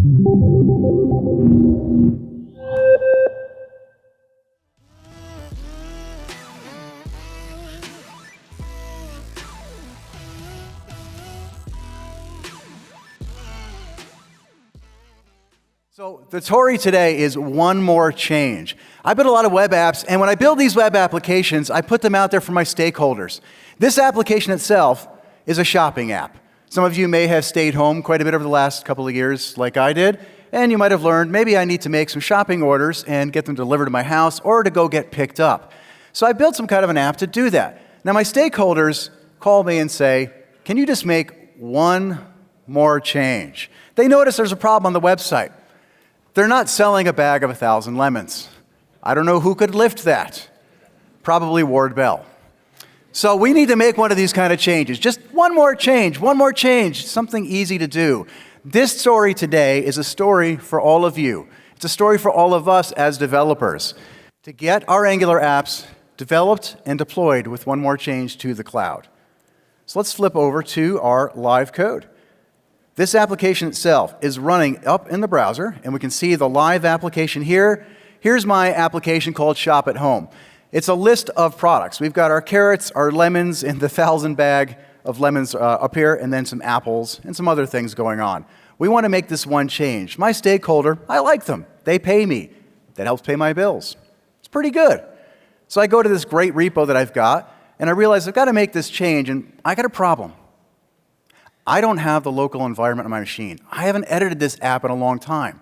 So the story today is one more change. I build a lot of web apps, and when I build these web applications, I put them out there for my stakeholders. This application itself is a shopping app. Some of you may have stayed home quite a bit over the last couple of years like I did, and you might have learned maybe I need to make some shopping orders and get them delivered to my house or to go get picked up. So I built some kind of an app to do that. Now my stakeholders call me and say, can you just make one more change? They notice there's a problem on the website. They're not selling a bag of 1,000 lemons. I don't know who could lift that. Probably Ward Bell. So we need to make one of these kind of changes. Just one more change, something easy to do. This story today is a story for all of you. It's a story for all of us as developers to get our Angular apps developed and deployed with one more change to the cloud. So let's flip over to our live code. This application itself is running up in the browser, and we can see the live application here. Here's my application called Shop at Home. It's a list of products. We've got our carrots, our lemons, and the 1,000 bag of lemons up here, and then some apples and some other things going on. We want to make this one change. My stakeholder, I like them. They pay me. That helps pay my bills. It's pretty good. So I go to this great repo that I've got, and I realize I've got to make this change, and I got a problem. I don't have the local environment on my machine. I haven't edited this app in a long time.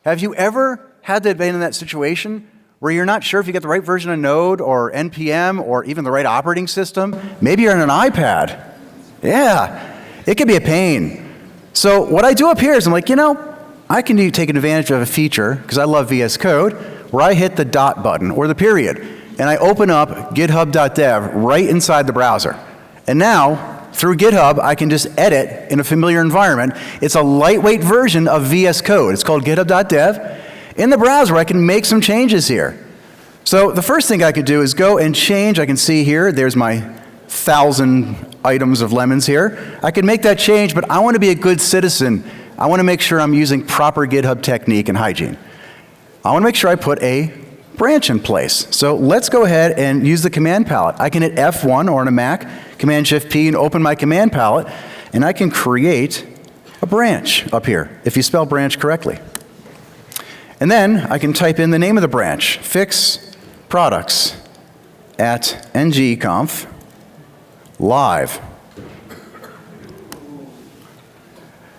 Have you ever had to be in that situation where you're not sure if you get the right version of Node or NPM or even the right operating system? Maybe you're on an iPad. Yeah, it can be a pain. So what I do up here is I'm like, I can take advantage of a feature, because I love VS Code, where I hit the dot button or the period, and I open up github.dev right inside the browser. And now, through GitHub, I can just edit in a familiar environment. It's a lightweight version of VS Code. It's called github.dev. In the browser, I can make some changes here. So the first thing I could do is go and change. I can see here, there's my 1,000 items of lemons here. I can make that change, but I want to be a good citizen. I want to make sure I'm using proper GitHub technique and hygiene. I want to make sure I put a branch in place. So let's go ahead and use the command palette. I can hit F1 or on a Mac, Command-Shift-P, and open my command palette, and I can create a branch up here, if you spell branch correctly. And then I can type in the name of the branch, fix products at ng-conf live.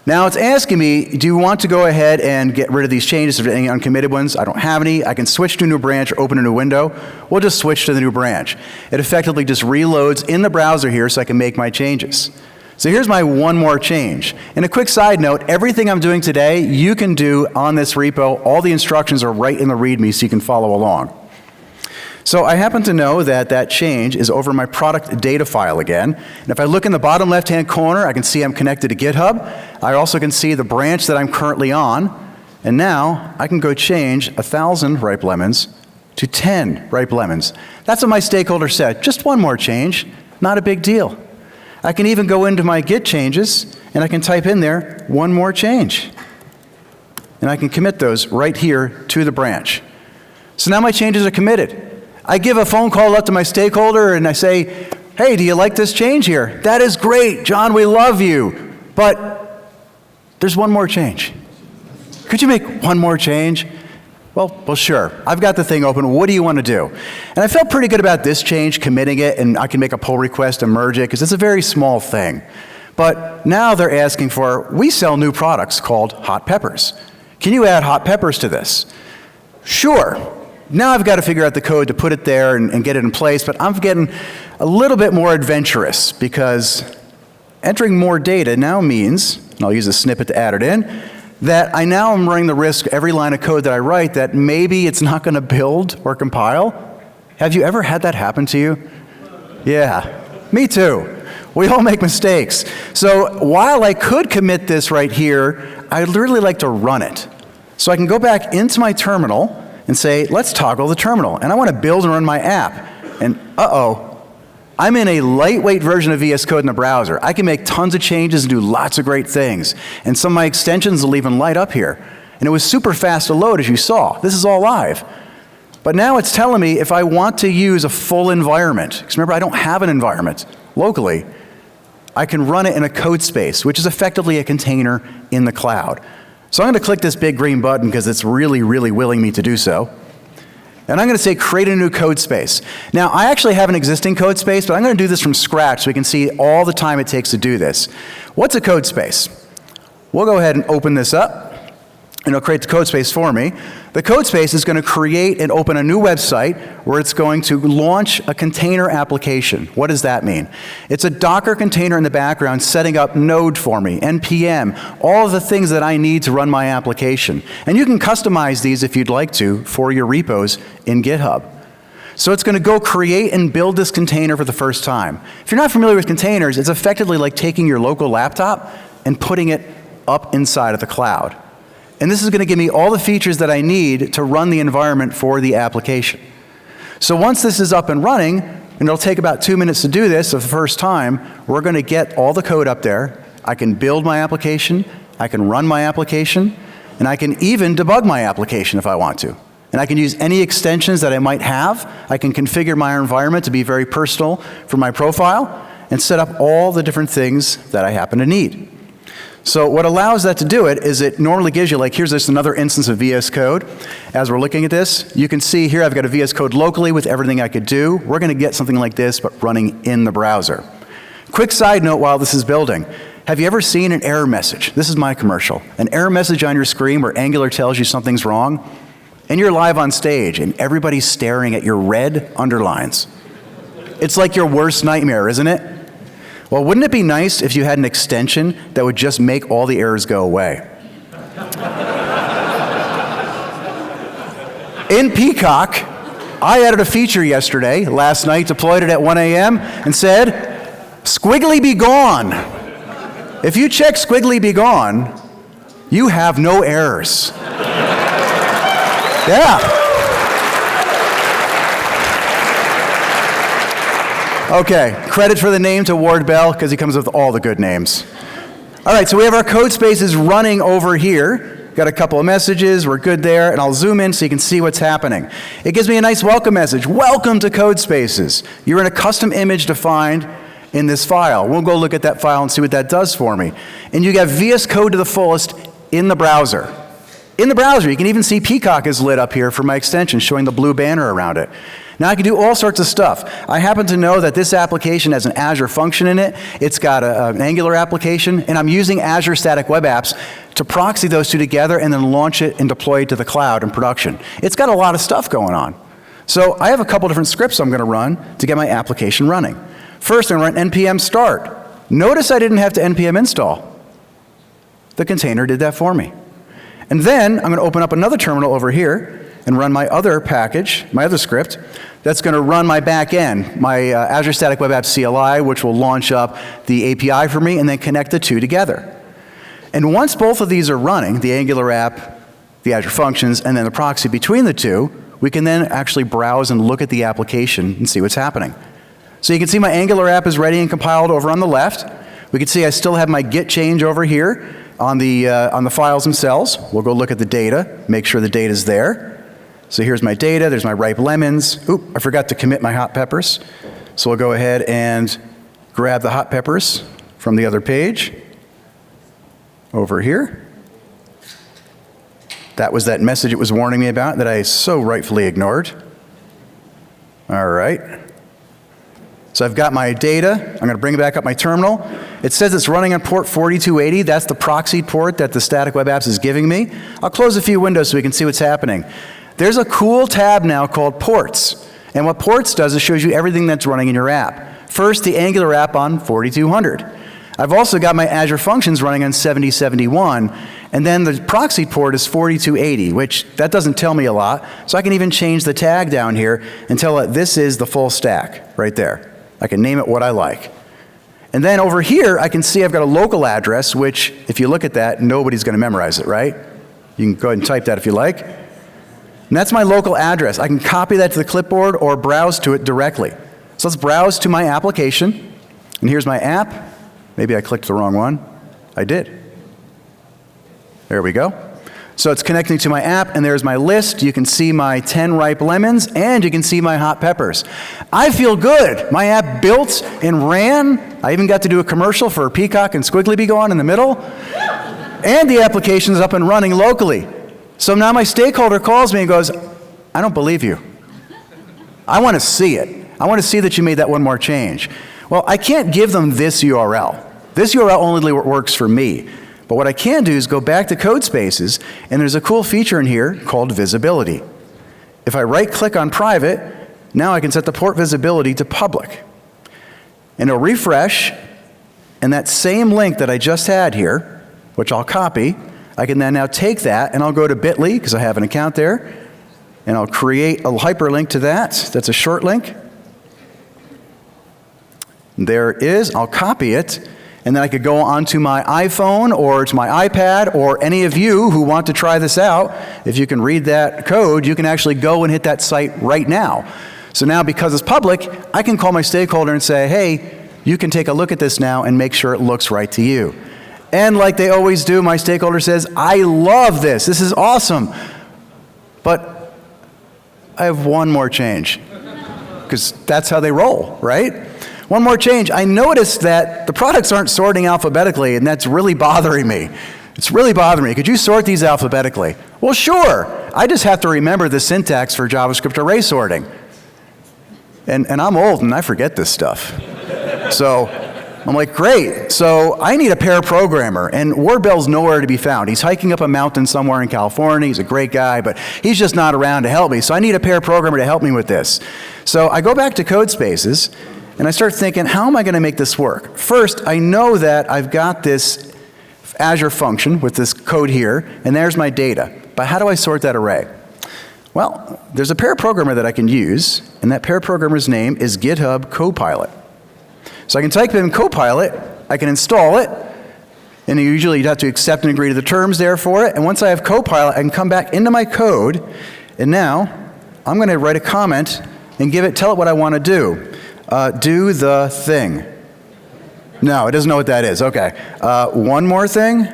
Now it's asking me, do you want to go ahead and get rid of these changes, if there are any uncommitted ones? I don't have any. I can switch to a new branch or open a new window. We'll just switch to the new branch. It effectively just reloads in the browser here so I can make my changes. So here's my one more change. And a quick side note, everything I'm doing today, you can do on this repo. All the instructions are right in the README so you can follow along. So I happen to know that that change is over my product data file again. And if I look in the bottom left-hand corner, I can see I'm connected to GitHub. I also can see the branch that I'm currently on. And now I can go change 1,000 ripe lemons to 10 ripe lemons. That's what my stakeholder said. Just one more change, not a big deal. I can even go into my Git changes, and I can type in there one more change. And I can commit those right here to the branch. So now my changes are committed. I give a phone call up to my stakeholder and I say, hey, do you like this change here? That is great, John, we love you. But there's one more change. Could you make one more change? Well, sure. I've got the thing open. What do you want to do? And I felt pretty good about this change, committing it, and I can make a pull request and merge it, because it's a very small thing. But now they're asking for, we sell new products called hot peppers. Can you add hot peppers to this? Sure. Now I've got to figure out the code to put it there and get it in place, but I'm getting a little bit more adventurous, because entering more data now means, and I'll use a snippet to add it in, that I now am running the risk every line of code that I write that maybe it's not going to build or compile. Have you ever had that happen to you? Yeah, me too. We all make mistakes. So while I could commit this right here, I'd really like to run it. So I can go back into my terminal and say, let's toggle the terminal. And I want to build and run my app. And I I'm in a lightweight version of VS Code in the browser. I can make tons of changes and do lots of great things. And some of my extensions will even light up here. And it was super fast to load, as you saw. This is all live. But now it's telling me if I want to use a full environment, because remember, I don't have an environment locally, I can run it in a code space, which is effectively a container in the cloud. So I'm going to click this big green button because it's really, really willing me to do so. And I'm going to say create a new code space. Now, I actually have an existing code space, but I'm going to do this from scratch so we can see all the time it takes to do this. What's a code space? We'll go ahead and open this up, and it'll create the code space for me. The code space is going to create and open a new website where it's going to launch a container application. What does that mean? It's a Docker container in the background setting up Node for me, NPM, all of the things that I need to run my application. And you can customize these if you'd like to for your repos in GitHub. So it's going to go create and build this container for the first time. If you're not familiar with containers, it's effectively like taking your local laptop and putting it up inside of the cloud. And this is going to give me all the features that I need to run the environment for the application. So once this is up and running, and it'll take about 2 minutes to do this the first time, we're going to get all the code up there. I can build my application, I can run my application, and I can even debug my application if I want to. And I can use any extensions that I might have. I can configure my environment to be very personal for my profile and set up all the different things that I happen to need. So what allows that to do it is it normally gives you, like, here's just another instance of VS Code. As we're looking at this, you can see here I've got a VS Code locally with everything I could do. We're going to get something like this, but running in the browser. Quick side note while this is building. Have you ever seen an error message? This is my commercial. An error message on your screen where Angular tells you something's wrong, and you're live on stage, and everybody's staring at your red underlines. It's like your worst nightmare, isn't it? Well, wouldn't it be nice if you had an extension that would just make all the errors go away? In Peacock, I added a feature yesterday, last night, deployed it at 1 a.m., and said, squiggly be gone. If you check squiggly be gone, you have no errors. Yeah. Okay, credit for the name to Ward Bell, because he comes with all the good names. All right, so we have our code spaces running over here. Got a couple of messages, we're good there, and I'll zoom in so you can see what's happening. It gives me a nice welcome message. Welcome to Codespaces. You're in a custom image defined in this file. We'll go look at that file and see what that does for me. And you got VS Code to the fullest in the browser. In the browser, you can even see Peacock is lit up here for my extension, showing the blue banner around it. Now I can do all sorts of stuff. I happen to know that this application has an Azure function in it. It's got an Angular application, and I'm using Azure Static Web Apps to proxy those two together and then launch it and deploy it to the cloud in production. It's got a lot of stuff going on. So I have a couple different scripts I'm going to run to get my application running. First, I'm going to run npm start. Notice I didn't have to npm install. The container did that for me. And then I'm going to open up another terminal over here and run my other package, my other script, that's going to run my back end, my Azure Static Web Apps CLI, which will launch up the API for me and then connect the two together. And once both of these are running, the Angular app, the Azure Functions, and then the proxy between the two, we can then actually browse and look at the application and see what's happening. So you can see my Angular app is ready and compiled over on the left. We can see I still have my git change over here on the files themselves. We'll go look at the data, make sure the data is there. So here's my data, there's my ripe lemons. Oop, I forgot to commit my hot peppers. So we'll go ahead and grab the hot peppers from the other page over here. That was that message it was warning me about that I so rightfully ignored. All right. So I've got my data. I'm going to bring back up my terminal. It says it's running on port 4280. That's the proxy port that the Static Web Apps is giving me. I'll close a few windows so we can see what's happening. There's a cool tab now called Ports. And what Ports does is shows you everything that's running in your app. First, the Angular app on 4200. I've also got my Azure Functions running on 7071. And then the proxy port is 4280, which that doesn't tell me a lot. So I can even change the tag down here and tell it this is the full stack right there. I can name it what I like. And then over here, I can see I've got a local address, which if you look at that, nobody's going to memorize it, right? You can go ahead and type that if you like. And that's my local address. I can copy that to the clipboard or browse to it directly. So let's browse to my application. And here's my app. Maybe I clicked the wrong one. I did. There we go. So it's connecting to my app, and there's my list. You can see my 10 ripe lemons, and you can see my hot peppers. I feel good. My app built and ran. I even got to do a commercial for a peacock and squiggly bee going in the middle. And the application's up and running locally. So now my stakeholder calls me and goes, I don't believe you. I want to see it. I want to see that you made that one more change. Well, I can't give them this URL. This URL only works for me. But what I can do is go back to Codespaces, and there's a cool feature in here called visibility. If I right-click on private, now I can set the port visibility to public. And it'll refresh, and that same link that I just had here, which I'll copy, I can then now take that, and I'll go to bit.ly, because I have an account there, and I'll create a hyperlink to that. That's a short link. There it is. I'll copy it. And then I could go onto my iPhone or to my iPad, or any of you who want to try this out. If you can read that code, you can actually go and hit that site right now. So now, because it's public, I can call my stakeholder and say, hey, you can take a look at this now and make sure it looks right to you. And like they always do, my stakeholder says, I love this. This is awesome. But I have one more change, because that's how they roll, right? One more change. I noticed that the products aren't sorting alphabetically, and that's really bothering me. It's really bothering me. Could you sort these alphabetically? Well, sure. I just have to remember the syntax for JavaScript array sorting. And I'm old, and I forget this stuff. So I'm like, great. So I need a pair programmer, and Warbell's nowhere to be found. He's hiking up a mountain somewhere in California. He's a great guy, but he's just not around to help me. So I need a pair programmer to help me with this. So I go back to Codespaces, and I start thinking, how am I going to make this work? First, I know that I've got this Azure function with this code here, and there's my data. But how do I sort that array? Well, there's a pair programmer that I can use, and that pair programmer's name is GitHub Copilot. So I can type in Copilot, I can install it, and usually you'd have to accept and agree to the terms there for it. And once I have Copilot, I can come back into my code, and now I'm going to write a comment and tell it what I want to do. Do the thing. No, it doesn't know what that is. Okay. One more thing?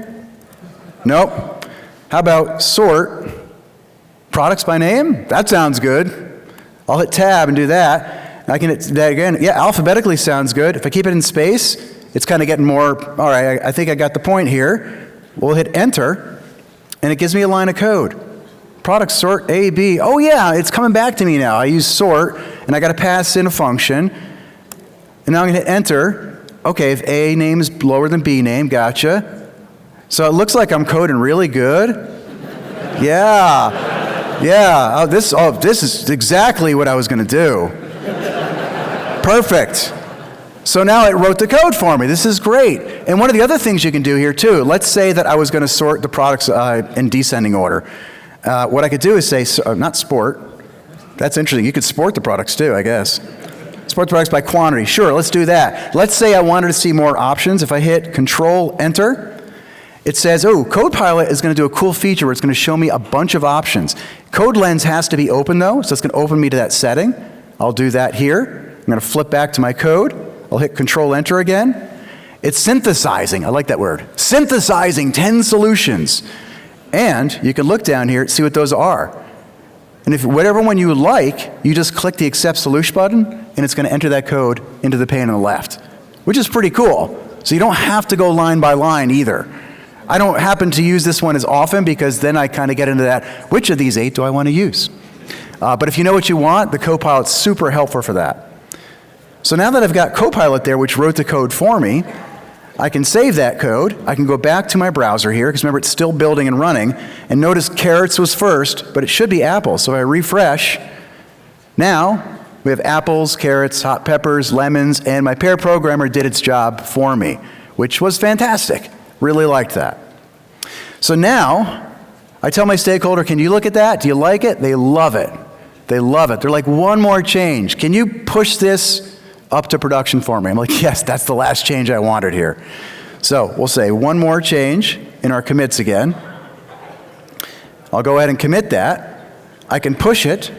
Nope. How about sort products by name? That sounds good. I'll hit tab and do that. I can hit that again. Yeah, alphabetically sounds good. If I keep it in space, it's kind of getting more, all right, I think I got the point here. We'll hit enter, and it gives me a line of code. Product sort A, B. Oh yeah, it's coming back to me now. I use sort, and I got to pass in a function. And now I'm going to hit enter. Okay, if A name is lower than B name, gotcha. So it looks like I'm coding really good. Yeah. Yeah. This is exactly what I was going to do. Perfect. So now it wrote the code for me. This is great. And one of the other things you can do here too, let's say that I was going to sort the products in descending order. What I could do is say, not sport. That's interesting. You could sport the products too, I guess. Sport the products by quantity. Sure, let's do that. Let's say I wanted to see more options. If I hit Control Enter, it says, oh, Copilot is going to do a cool feature where it's going to show me a bunch of options. Code Lens has to be open though, so it's going to open me to that setting. I'll do that here. I'm going to flip back to my code. I'll hit Control Enter again. It's synthesizing. I like that word. Synthesizing 10 solutions. And you can look down here and see what those are. And if whatever one you like, you just click the Accept Solution button, and it's going to enter that code into the pane on the left, which is pretty cool. So you don't have to go line by line either. I don't happen to use this one as often, because then I kind of get into that, which of these 8 do I want to use? But if you know what you want, the Copilot's super helpful for that. So now that I've got Copilot there, which wrote the code for me, I can save that code. I can go back to my browser here, because remember, it's still building and running. And notice carrots was first, but it should be apples. So if I refresh, now we have apples, carrots, hot peppers, lemons, and my pair programmer did its job for me, which was fantastic. Really liked that. So now I tell my stakeholder, can you look at that? Do you like it? They love it. They love it. They're like, one more change. Can you push this up to production for me? I'm like, yes, that's the last change I wanted here. So we'll say one more change in our commits again. I'll go ahead and commit that. I can push it.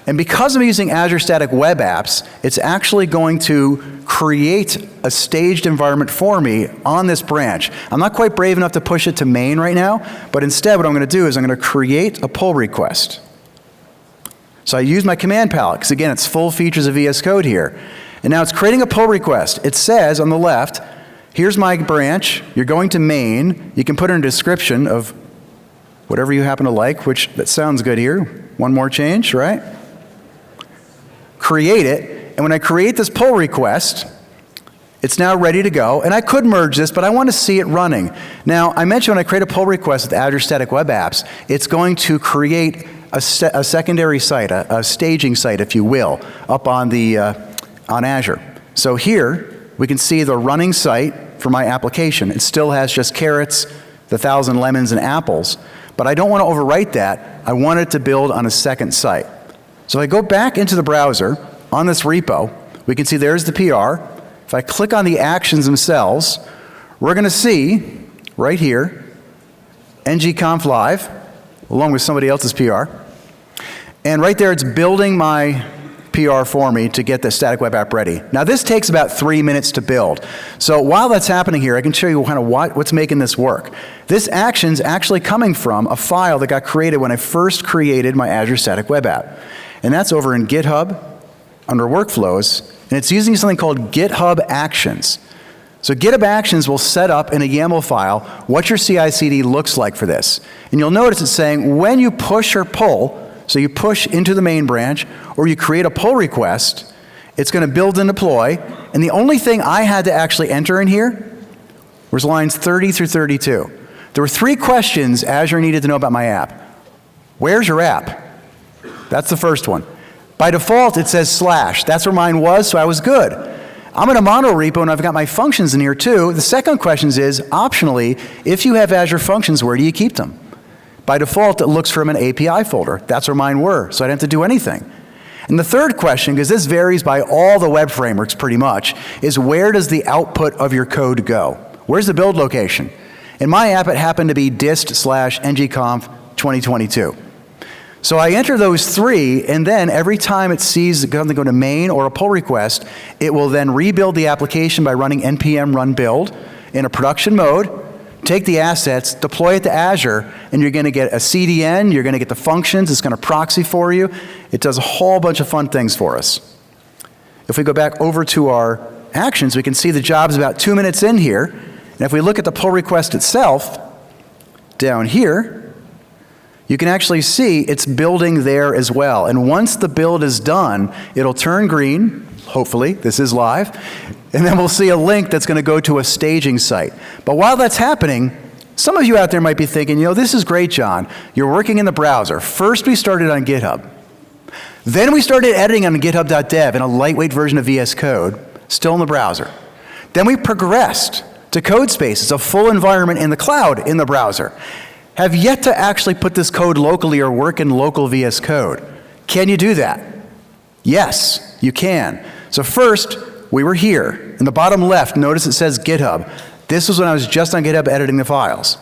And because I'm using Azure Static Web Apps, it's actually going to create a staged environment for me on this branch. I'm not quite brave enough to push it to main right now, but instead what I'm going to do is I'm going to create a pull request. So I use my command palette, because again, it's full features of VS Code here. And now it's creating a pull request. It says on the left, here's my branch, you're going to main. You can put in a description of whatever you happen to like, which that sounds good here. One more change, right? Create it, and when I create this pull request, it's now ready to go. And I could merge this, but I want to see it running. Now, I mentioned when I create a pull request with Azure Static Web Apps, it's going to create a secondary site, a staging site, if you will, up on Azure. So here, we can see the running site for my application. It still has just carrots, the 1,000 lemons and apples, but I don't want to overwrite that. I want it to build on a second site. So if I go back into the browser on this repo, we can see there's the PR. If I click on the actions themselves, we're going to see right here, ng-conf live, along with somebody else's PR. And right there, it's building my PR for me to get the static web app ready. Now this takes about 3 minutes to build. So while that's happening here, I can show you kind of what's making this work. This action's actually coming from a file that got created when I first created my Azure Static Web App. And that's over in GitHub under Workflows, and it's using something called GitHub Actions. So GitHub Actions will set up in a YAML file what your CI/CD looks like for this. And you'll notice it's saying when you push or pull, so you push into the main branch, or you create a pull request, it's going to build and deploy. And the only thing I had to actually enter in here was lines 30 through 32. There were 3 questions Azure needed to know about my app. Where's your app? That's the first one. By default, it says /. That's where mine was, so I was good. I'm in a mono repo, and I've got my functions in here too. The second question is, optionally, if you have Azure Functions, where do you keep them? By default, it looks from an API folder. That's where mine were, so I didn't have to do anything. And the third question, because this varies by all the web frameworks pretty much, is where does the output of your code go? Where's the build location? In my app, it happened to be dist/ng-conf 2022. So I enter those 3, and then every time it sees something go to main or a pull request, it will then rebuild the application by running npm run build in a production mode, take the assets, deploy it to Azure, and you're going to get a CDN, you're going to get the functions, it's going to proxy for you. It does a whole bunch of fun things for us. If we go back over to our actions, we can see the job's about 2 minutes in here. And if we look at the pull request itself, down here, you can actually see it's building there as well. And once the build is done, it'll turn green, hopefully, this is live, and then we'll see a link that's going to go to a staging site. But while that's happening, some of you out there might be thinking, you know, this is great, John. You're working in the browser. First we started on GitHub. Then we started editing on github.dev in a lightweight version of VS Code, still in the browser. Then we progressed to Codespaces, a full environment in the cloud in the browser. Have yet to actually put this code locally or work in local VS Code. Can you do that? Yes, you can. So first, we were here. In the bottom left, notice it says GitHub. This was when I was just on GitHub editing the files.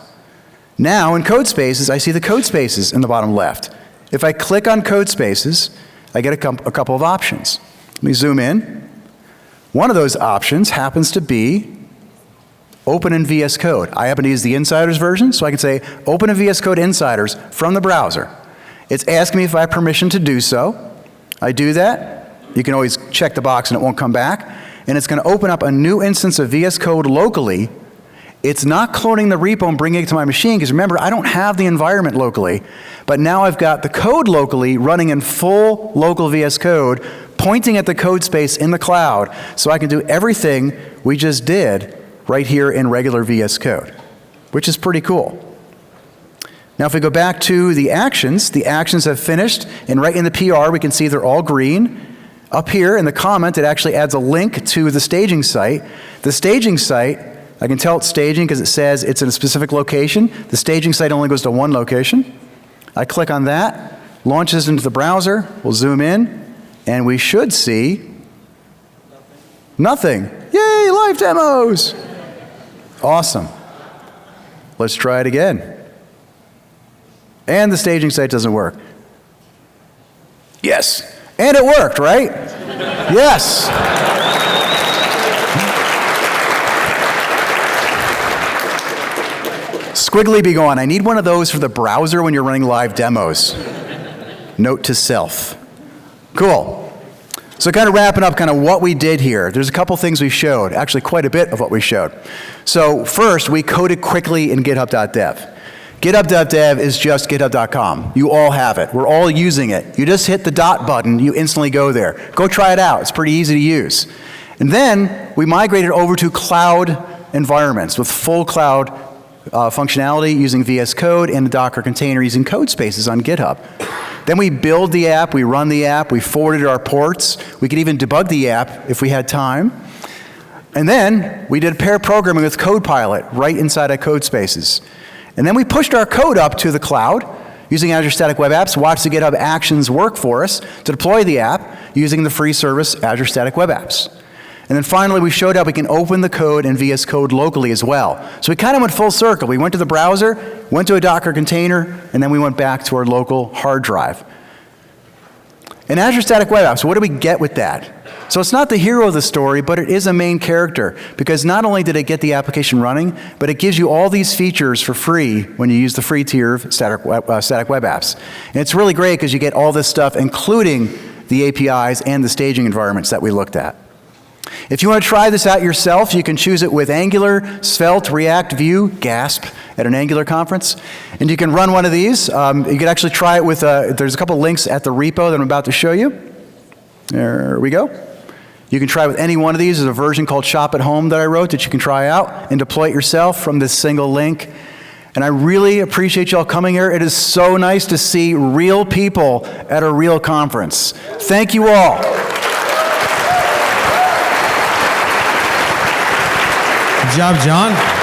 Now in Codespaces, I see the Codespaces in the bottom left. If I click on Codespaces, I get a couple of options. Let me zoom in. One of those options happens to be open in VS Code. I happen to use the Insiders version, so I can say open in VS Code Insiders from the browser. It's asking me if I have permission to do so. I do that. You can always check the box and it won't come back. And it's going to open up a new instance of VS Code locally. It's not cloning the repo and bringing it to my machine, because remember, I don't have the environment locally. But now I've got the code locally running in full local VS Code, pointing at the code space in the cloud, so I can do everything we just did right here in regular VS Code, which is pretty cool. Now if we go back to the actions have finished, and right in the PR we can see they're all green. Up here in the comment, it actually adds a link to the staging site. The staging site, I can tell it's staging because it says it's in a specific location. The staging site only goes to one location. I click on that, launches into the browser, we'll zoom in, and we should see nothing. Yay, live demos! Awesome. Let's try it again. And the staging site doesn't work. Yes. And it worked, right? Yes. Squiggly be going, I need one of those for the browser when you're running live demos. Note to self. Cool. So kind of wrapping up kind of what we did here. There's a couple things we showed, actually quite a bit of what we showed. So first, we coded quickly in github.dev. github.dev is just github.com. You all have it. We're all using it. You just hit the dot button, you instantly go there. Go try it out. It's pretty easy to use. And then we migrated over to cloud environments with full cloud functionality using VS Code and the Docker container using Codespaces on GitHub. Then we build the app, we run the app, we forward it to our ports. We could even debug the app if we had time. And then we did pair programming with copilot right inside of Codespaces. And then we pushed our code up to the cloud using Azure Static Web Apps, watch the GitHub Actions work for us to deploy the app using the free service Azure Static Web Apps. And then finally, we showed how we can open the code in VS Code locally as well. So we kind of went full circle. We went to the browser, went to a Docker container, and then we went back to our local hard drive. In Azure Static Web Apps, what do we get with that? So it's not the hero of the story, but it is a main character, because not only did it get the application running, but it gives you all these features for free when you use the free tier of Static Web Apps. And it's really great because you get all this stuff, including the APIs and the staging environments that we looked at. If you want to try this out yourself, you can choose it with Angular, Svelte, React, Vue, GASP at an Angular conference. And you can run one of these. You can actually try it with, there's a couple links at the repo that I'm about to show you. There we go. You can try it with any one of these. There's a version called Shop at Home that I wrote that you can try out and deploy it yourself from this single link. And I really appreciate y'all coming here. It is so nice to see real people at a real conference. Thank you all. Good job, John.